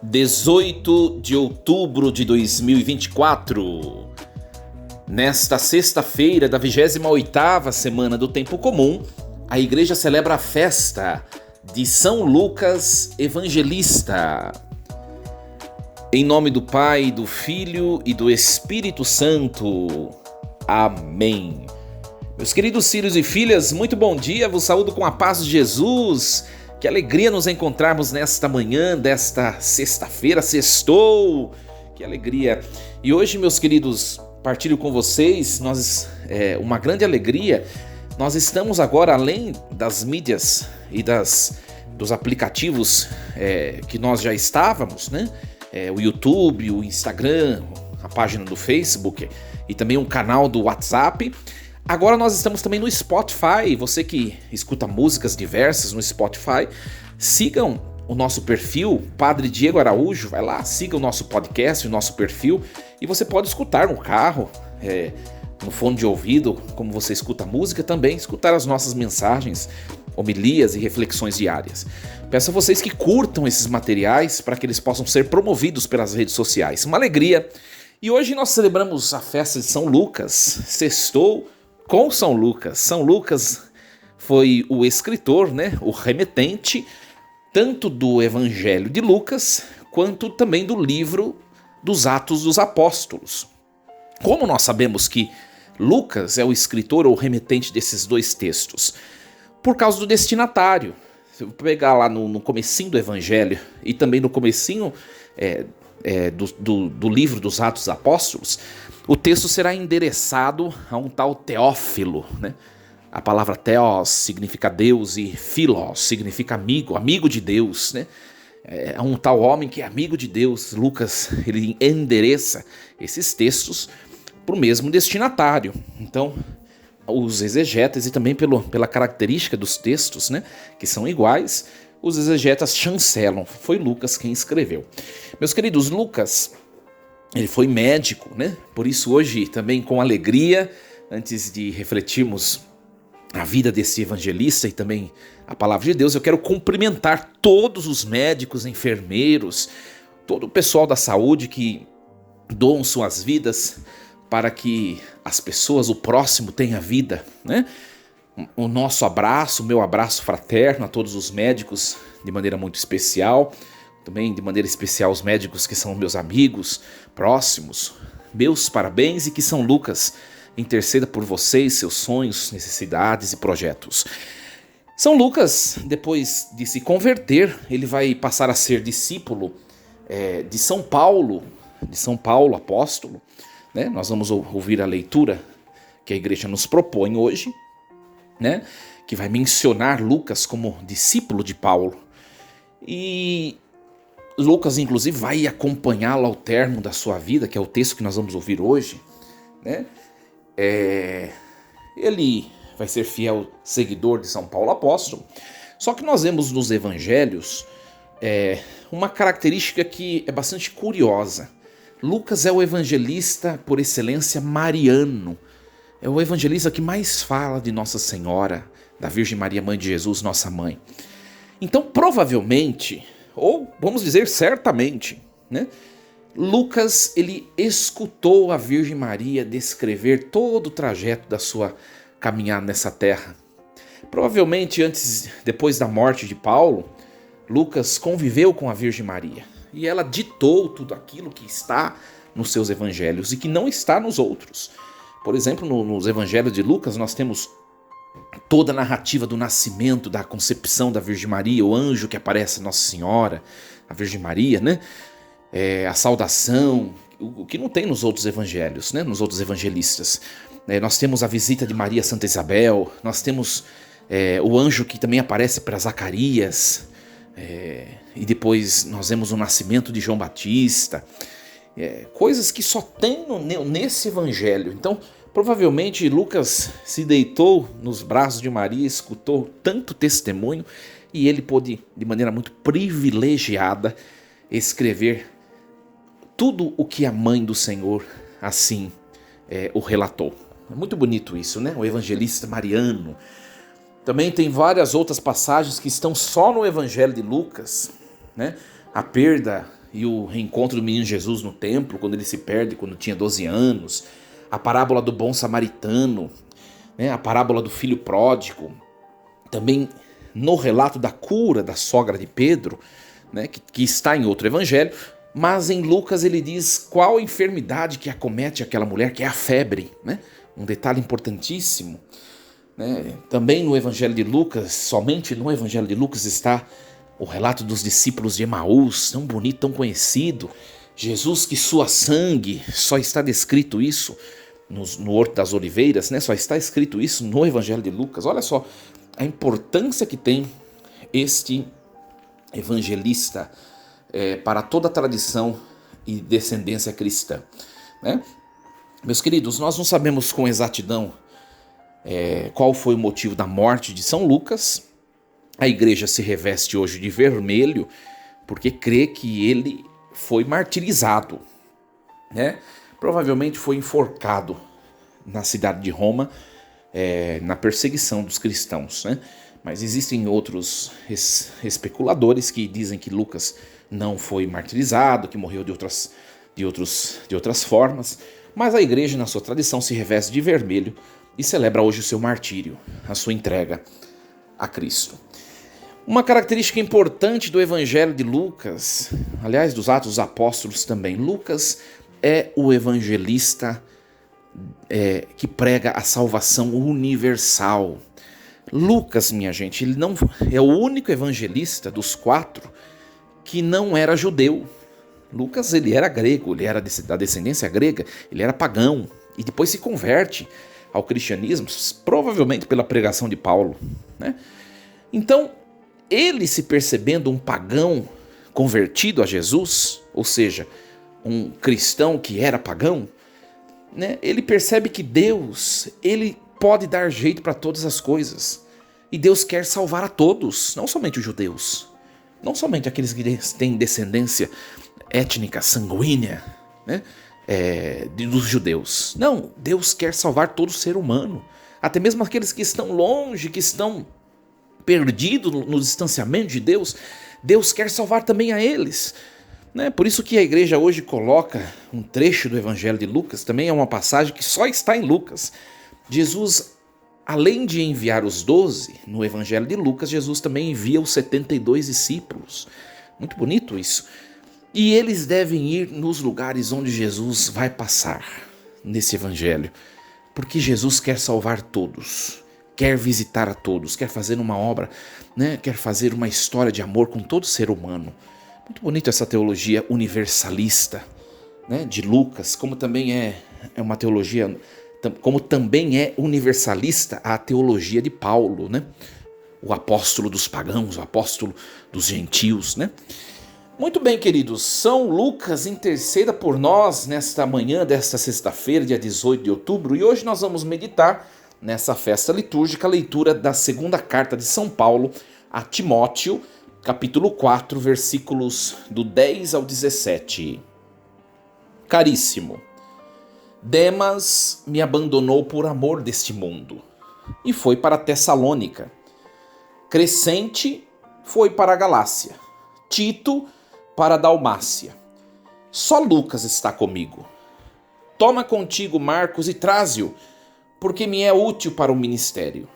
18 de outubro de 2024. Nesta sexta-feira da 28ª semana do Tempo Comum, a igreja celebra a festa de São Lucas Evangelista. Em nome do Pai, do Filho e do Espírito Santo. Amém. Meus queridos filhos e filhas, muito bom dia, vos saúdo com a paz de Jesus. Que alegria nos encontrarmos nesta manhã, desta sexta-feira, sextou, que alegria. E hoje, meus queridos, partilho com vocês, uma grande alegria, nós estamos agora, além das mídias e dos aplicativos que nós já estávamos, né? O YouTube, o Instagram, a página do Facebook e também um canal do WhatsApp. Agora nós estamos também no Spotify. Você que escuta músicas diversas no Spotify, sigam o nosso perfil, Padre Diego Araújo. Vai lá, siga o nosso podcast, o nosso perfil, e você pode escutar no carro, no fone de ouvido, como você escuta música, também escutar as nossas mensagens, homilias e reflexões diárias. Peço a vocês que curtam esses materiais para que eles possam ser promovidos pelas redes sociais. Uma alegria! E hoje nós celebramos a festa de São Lucas, sextou com São Lucas. São Lucas foi o escritor, né, o remetente, tanto do Evangelho de Lucas, quanto também do livro dos Atos dos Apóstolos. Como nós sabemos que Lucas é o escritor ou remetente desses dois textos? Por causa do destinatário. Se eu pegar lá no comecinho do Evangelho e também no comecinho do livro dos Atos dos Apóstolos, o texto será endereçado a um tal Teófilo, né? A palavra Theos significa Deus e Philos significa amigo, amigo de Deus, né? É um tal homem que é amigo de Deus. Lucas, ele endereça esses textos para o mesmo destinatário. Então, os exegetas, e também pela característica dos textos, né, que são iguais, os exegetas chancelam. Foi Lucas quem escreveu. Meus queridos, Lucas, ele foi médico, né? Por isso hoje também com alegria, antes de refletirmos a vida desse evangelista e também a palavra de Deus, eu quero cumprimentar todos os médicos, enfermeiros, todo o pessoal da saúde que doam suas vidas para que as pessoas, o próximo, tenha vida, né? O nosso abraço, o meu abraço fraterno a todos os médicos de maneira muito especial. Também de maneira especial os médicos que são meus amigos próximos. Meus parabéns e que São Lucas interceda por vocês, seus sonhos, necessidades e projetos. São Lucas, depois de se converter, ele vai passar a ser discípulo de São Paulo apóstolo, né? Nós vamos ouvir a leitura que a igreja nos propõe hoje, né? Que vai mencionar Lucas como discípulo de Paulo. E Lucas, inclusive, vai acompanhá-lo ao termo da sua vida, que é o texto que nós vamos ouvir hoje, né? Ele vai ser fiel seguidor de São Paulo apóstolo. Só que nós vemos nos evangelhos uma característica que é bastante curiosa. Lucas é o evangelista por excelência mariano. É o evangelista que mais fala de Nossa Senhora, da Virgem Maria, mãe de Jesus, nossa mãe. Então, provavelmente, ou vamos dizer certamente, né? Lucas, ele escutou a Virgem Maria descrever todo o trajeto da sua caminhada nessa terra. Provavelmente depois da morte de Paulo, Lucas conviveu com a Virgem Maria e ela ditou tudo aquilo que está nos seus evangelhos e que não está nos outros. Por exemplo, nos evangelhos de Lucas nós temos toda a narrativa do nascimento, da concepção da Virgem Maria, o anjo que aparece a Nossa Senhora, a Virgem Maria, né? A saudação, o que não tem nos outros evangelhos, né? Nos outros evangelistas. Nós temos a visita de Maria a Santa Isabel, nós temos o anjo que também aparece para Zacarias, e depois nós vemos o nascimento de João Batista, coisas que só tem nesse evangelho. Então, provavelmente Lucas se deitou nos braços de Maria, escutou tanto testemunho e ele pôde, de maneira muito privilegiada, escrever tudo o que a mãe do Senhor assim o relatou. É muito bonito isso, né? O evangelista mariano. Também tem várias outras passagens que estão só no Evangelho de Lucas, né? A perda e o reencontro do menino Jesus no templo, quando ele se perde, quando tinha 12 anos, a parábola do bom samaritano, né, a parábola do filho pródigo, também no relato da cura da sogra de Pedro, né, que está em outro evangelho, mas em Lucas ele diz qual enfermidade que acomete aquela mulher, que é a febre, né? Um detalhe importantíssimo, né? Também no evangelho de Lucas, somente no evangelho de Lucas está o relato dos discípulos de Emaús, tão bonito, tão conhecido. Jesus que sua sangue, só está descrito isso no Horto das Oliveiras, né? Só está escrito isso no evangelho de Lucas. Olha só a importância que tem este evangelista para toda a tradição e descendência cristã, né? Meus queridos, nós não sabemos com exatidão qual foi o motivo da morte de São Lucas. A igreja se reveste hoje de vermelho porque crê que ele foi martirizado, né? Provavelmente foi enforcado na cidade de Roma, na perseguição dos cristãos, né? Mas existem outros especuladores que dizem que Lucas não foi martirizado, que morreu de outras formas. Mas a igreja, na sua tradição, se reveste de vermelho e celebra hoje o seu martírio, a sua entrega a Cristo. Uma característica importante do evangelho de Lucas, aliás, dos Atos dos Apóstolos também, Lucas é o evangelista que prega a salvação universal. Lucas, minha gente, ele não é o único evangelista dos 4 que não era judeu. Lucas, ele era grego, ele era da descendência grega, ele era pagão e depois se converte ao cristianismo, provavelmente pela pregação de Paulo, né? Então, ele se percebendo um pagão convertido a Jesus, ou seja, um cristão que era pagão, né? Ele percebe que Deus, ele pode dar jeito para todas as coisas. E Deus quer salvar a todos, não somente os judeus, não somente aqueles que têm descendência étnica, sanguínea, né, dos judeus. Não, Deus quer salvar todo ser humano, até mesmo aqueles que estão longe, que estão perdidos no distanciamento de Deus. Deus quer salvar também a eles, né? Por isso que a igreja hoje coloca um trecho do evangelho de Lucas, também é uma passagem que só está em Lucas. Jesus, além de enviar os 12, no evangelho de Lucas, Jesus também envia os 72 discípulos. Muito bonito isso. E eles devem ir nos lugares onde Jesus vai passar nesse evangelho, porque Jesus quer salvar todos, quer visitar a todos, quer fazer uma obra, né? Quer fazer uma história de amor com todo ser humano. Muito bonito essa teologia universalista, né, de Lucas, como também é uma teologia, como também é universalista a teologia de Paulo, né? O apóstolo dos pagãos, o apóstolo dos gentios, né? Muito bem, queridos, São Lucas interceda por nós nesta manhã desta sexta-feira, dia 18 de outubro, e hoje nós vamos meditar nessa festa litúrgica a leitura da segunda carta de São Paulo a Timóteo, capítulo 4, versículos do 10 ao 17. Caríssimo, Demas me abandonou por amor deste mundo e foi para Tessalônica. Crescente foi para a Galácia. Tito para a Dalmácia. Só Lucas está comigo. Toma contigo Marcos e traze-o, porque me é útil para o ministério.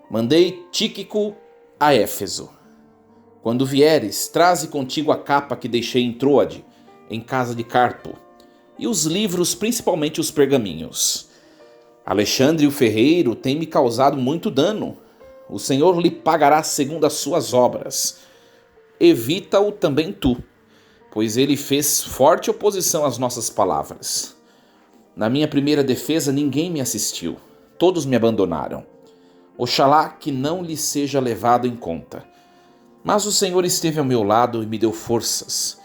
Mandei Tíquico a Éfeso. Quando vieres, traze contigo a capa que deixei em Troade, em casa de Carpo, e os livros, principalmente os pergaminhos. Alexandre o ferreiro tem me causado muito dano. O Senhor lhe pagará segundo as suas obras. Evita-o também tu, pois ele fez forte oposição às nossas palavras. Na minha primeira defesa ninguém me assistiu, todos me abandonaram. Oxalá que não lhe seja levado em conta. Mas o Senhor esteve ao meu lado e me deu forças.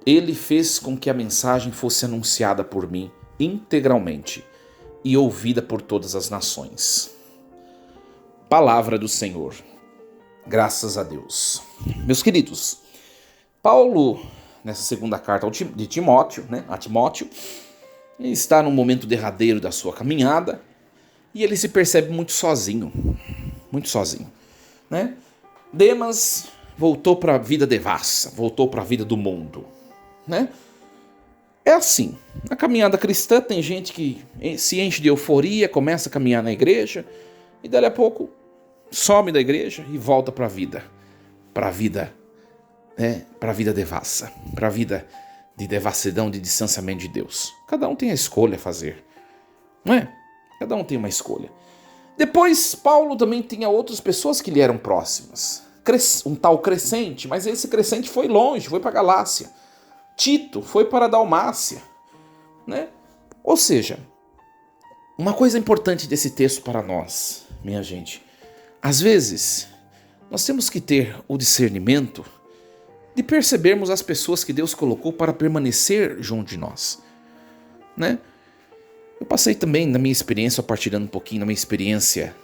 Ele fez com que a mensagem fosse anunciada por mim integralmente e ouvida por todas as nações. Palavra do Senhor. Graças a Deus. Meus queridos, Paulo, nessa segunda carta de Timóteo, né, a Timóteo, ele está num momento derradeiro da sua caminhada e ele se percebe muito sozinho, né? Demas voltou para a vida devassa, voltou para a vida do mundo, né? É assim, na caminhada cristã tem gente que se enche de euforia, começa a caminhar na igreja e dali a pouco some da igreja e volta para a vida, né? Para a vida devassa, para a vida de devassidão, de distanciamento de Deus. Cada um tem a escolha a fazer, não é? Cada um tem uma escolha. Depois, Paulo também tinha outras pessoas que lhe eram próximas. Um tal Crescente, mas esse Crescente foi longe, foi para a Galácia. Tito foi para a Dalmácia, né? Ou seja, uma coisa importante desse texto para nós, minha gente, às vezes nós temos que ter o discernimento de percebermos as pessoas que Deus colocou para permanecer junto de nós, né? Eu passei também na minha experiência, partilhando um pouquinho da minha experiência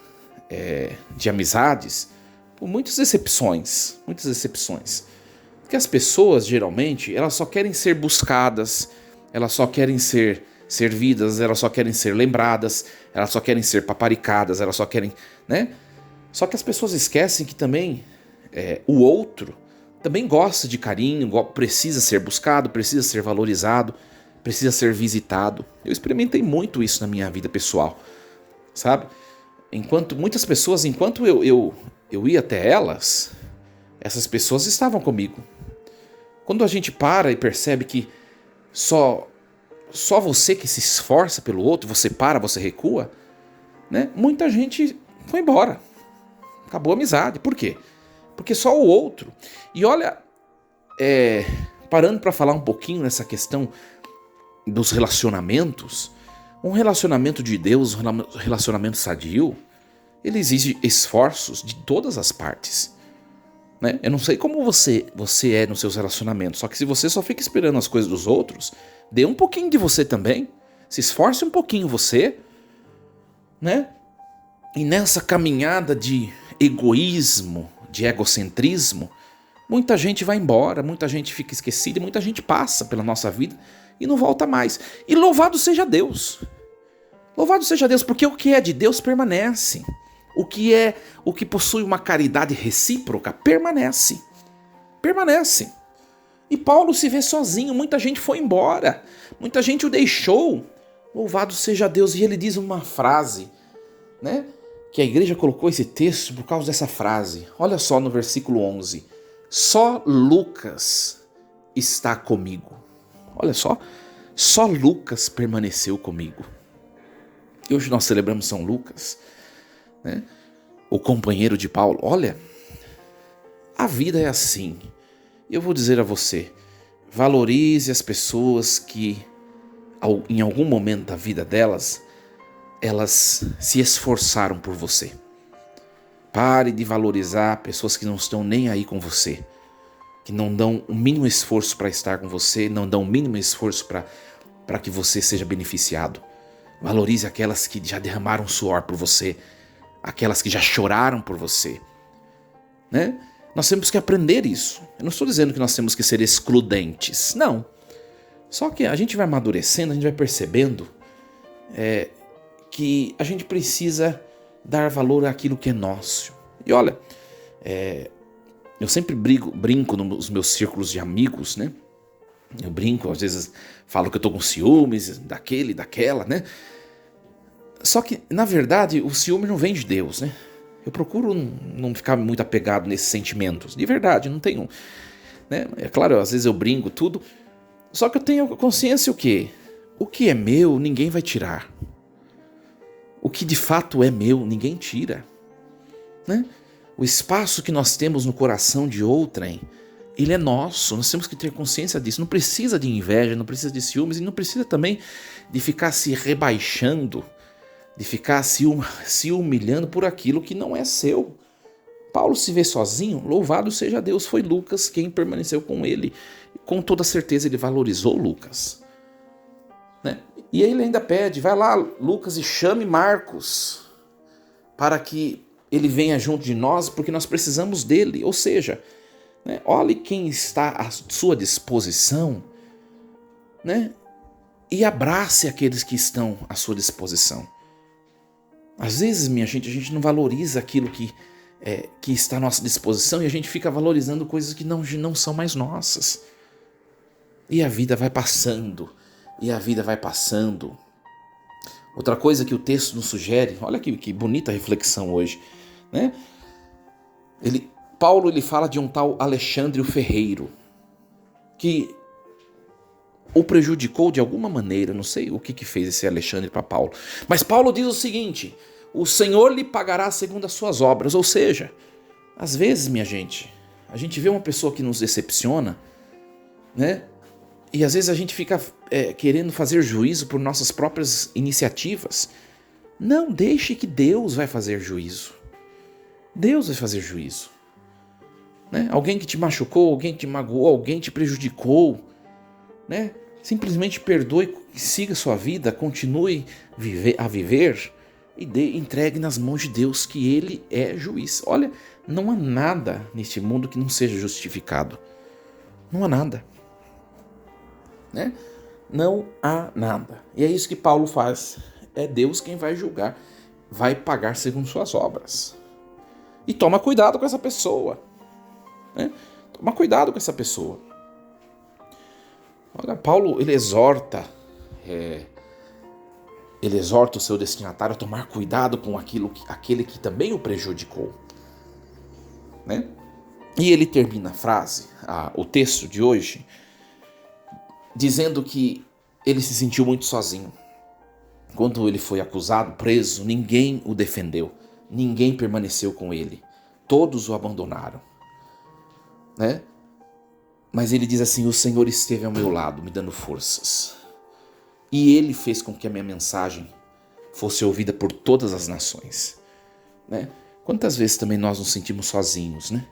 de amizades, por muitas decepções. Porque as pessoas, geralmente, elas só querem ser buscadas, elas só querem ser servidas, elas só querem ser lembradas, elas só querem ser paparicadas, elas só querem, né? Só que as pessoas esquecem que também o outro também gosta de carinho, precisa ser buscado, precisa ser valorizado, precisa ser visitado. Eu experimentei muito isso na minha vida pessoal, sabe? Enquanto muitas pessoas, enquanto eu ia até elas, essas pessoas estavam comigo. Quando a gente para e percebe que só você que se esforça pelo outro, você para, você recua, né? Muita gente foi embora. Acabou a amizade. Por quê? Porque só o outro. E olha, parando para falar um pouquinho nessa questão dos relacionamentos, um relacionamento de Deus, um relacionamento sadio, ele exige esforços de todas as partes, né? Eu não sei como você é nos seus relacionamentos, só que se você só fica esperando as coisas dos outros, dê um pouquinho de você também, se esforce um pouquinho você, né? E nessa caminhada de egoísmo, de egocentrismo, muita gente vai embora, muita gente fica esquecida, muita gente passa pela nossa vida e não volta mais. E louvado seja Deus! Louvado seja Deus, porque o que é de Deus permanece. O que possui uma caridade recíproca permanece. Permanece. E Paulo se vê sozinho, muita gente foi embora, muita gente o deixou. Louvado seja Deus. E ele diz uma frase, né? Que a igreja colocou esse texto por causa dessa frase. Olha só no versículo 11. Só Lucas está comigo. Olha só Lucas permaneceu comigo. E hoje nós celebramos São Lucas, né? O companheiro de Paulo. Olha, a vida é assim. Eu vou dizer a você, valorize as pessoas que em algum momento da vida delas, elas se esforçaram por você. Pare de valorizar pessoas que não estão nem aí com você, que não dão o mínimo esforço para estar com você, não dão o mínimo esforço para que você seja beneficiado. Valorize aquelas que já derramaram suor por você, aquelas que já choraram por você, né? Nós temos que aprender isso. Eu não estou dizendo que nós temos que ser excludentes, não. Só que a gente vai amadurecendo, a gente vai percebendo que a gente precisa dar valor àquilo que é nosso. E olha, eu sempre brinco nos meus círculos de amigos, né? Eu brinco, às vezes falo que eu tô com ciúmes daquele, daquela, né? Só que, na verdade, o ciúme não vem de Deus, né? Eu procuro não ficar muito apegado nesses sentimentos. De verdade, não tenho, né? É claro, às vezes eu brinco tudo. Só que eu tenho consciência o quê? O que é meu, ninguém vai tirar. O que de fato é meu, ninguém tira, né? O espaço que nós temos no coração de outrem, ele é nosso, nós temos que ter consciência disso. Não precisa de inveja, não precisa de ciúmes e não precisa também de ficar se rebaixando, de ficar se humilhando por aquilo que não é seu. Paulo se vê sozinho, louvado seja Deus, foi Lucas quem permaneceu com ele. Com toda certeza ele valorizou Lucas, né? E ele ainda pede, vai lá Lucas e chame Marcos, para que ele venha junto de nós, porque nós precisamos dele. Ou seja, né, olhe quem está à sua disposição, né, e abrace aqueles que estão à sua disposição. Às vezes, minha gente, a gente não valoriza aquilo que está à nossa disposição e a gente fica valorizando coisas que não são mais nossas. E a vida vai passando, e a vida vai passando. Outra coisa que o texto nos sugere, olha que bonita reflexão hoje, né? Paulo fala de um tal Alexandre o Ferreiro, que o prejudicou de alguma maneira, não sei o que fez esse Alexandre para Paulo. Mas Paulo diz o seguinte: o Senhor lhe pagará segundo as suas obras. Ou seja, às vezes, minha gente, a gente vê uma pessoa que nos decepciona, né? E às vezes a gente fica querendo fazer juízo por nossas próprias iniciativas. Não, deixe que Deus vai fazer juízo. Deus vai fazer juízo. Né? Alguém que te machucou, alguém que te magoou, alguém te prejudicou, né? Simplesmente perdoe e siga sua vida, continue a viver e entregue nas mãos de Deus, que Ele é juiz. Olha, não há nada neste mundo que não seja justificado. Não há nada. Né? Não há nada. E é isso que Paulo faz. É Deus quem vai julgar, vai pagar segundo suas obras. E toma cuidado com essa pessoa. Né? Toma cuidado com essa pessoa. Olha, Paulo, ele exorta o seu destinatário a tomar cuidado com aquele que também o prejudicou. Né? E ele termina a frase, o texto de hoje, dizendo que ele se sentiu muito sozinho. Quando ele foi acusado, preso, ninguém o defendeu, ninguém permaneceu com ele, todos o abandonaram. Né? Mas ele diz assim: o Senhor esteve ao meu lado, me dando forças. E Ele fez com que a minha mensagem fosse ouvida por todas as nações. Né? Quantas vezes também nós nos sentimos sozinhos, né?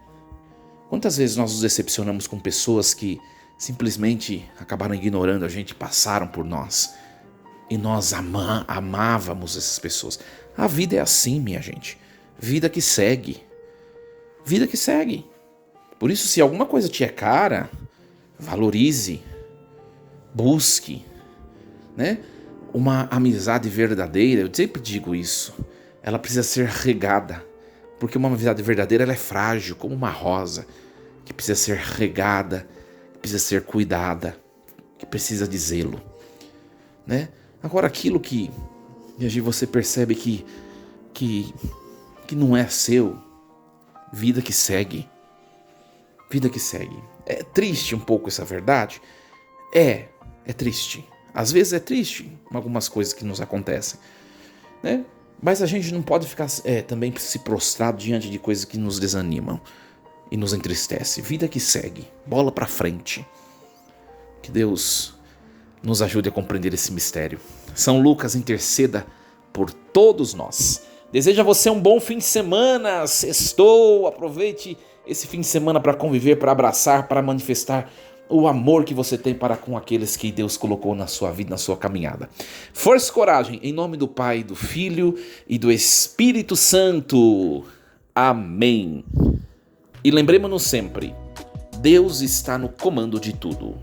Quantas vezes nós nos decepcionamos com pessoas que simplesmente acabaram ignorando a gente, passaram por nós. E nós amávamos essas pessoas. A vida é assim, minha gente. Vida que segue. Vida que segue. Por isso, se alguma coisa te é cara, valorize, busque, né? Uma amizade verdadeira, eu sempre digo isso, ela precisa ser regada, porque uma amizade verdadeira ela é frágil, como uma rosa, que precisa ser regada, que precisa ser cuidada, que precisa de zelo, né? Agora, aquilo que você percebe que não é seu, vida que segue. Vida que segue. É triste um pouco essa verdade? É triste. Às vezes é triste algumas coisas que nos acontecem, né? Mas a gente não pode ficar também se prostrado diante de coisas que nos desanimam e nos entristece. Vida que segue. Bola pra frente. Que Deus nos ajude a compreender esse mistério. São Lucas, interceda por todos nós. Desejo a você um bom fim de semana. Sextou, aproveite esse fim de semana para conviver, para abraçar, para manifestar o amor que você tem para com aqueles que Deus colocou na sua vida, na sua caminhada. Força e coragem, em nome do Pai, do Filho e do Espírito Santo. Amém. E lembremos-nos sempre, Deus está no comando de tudo.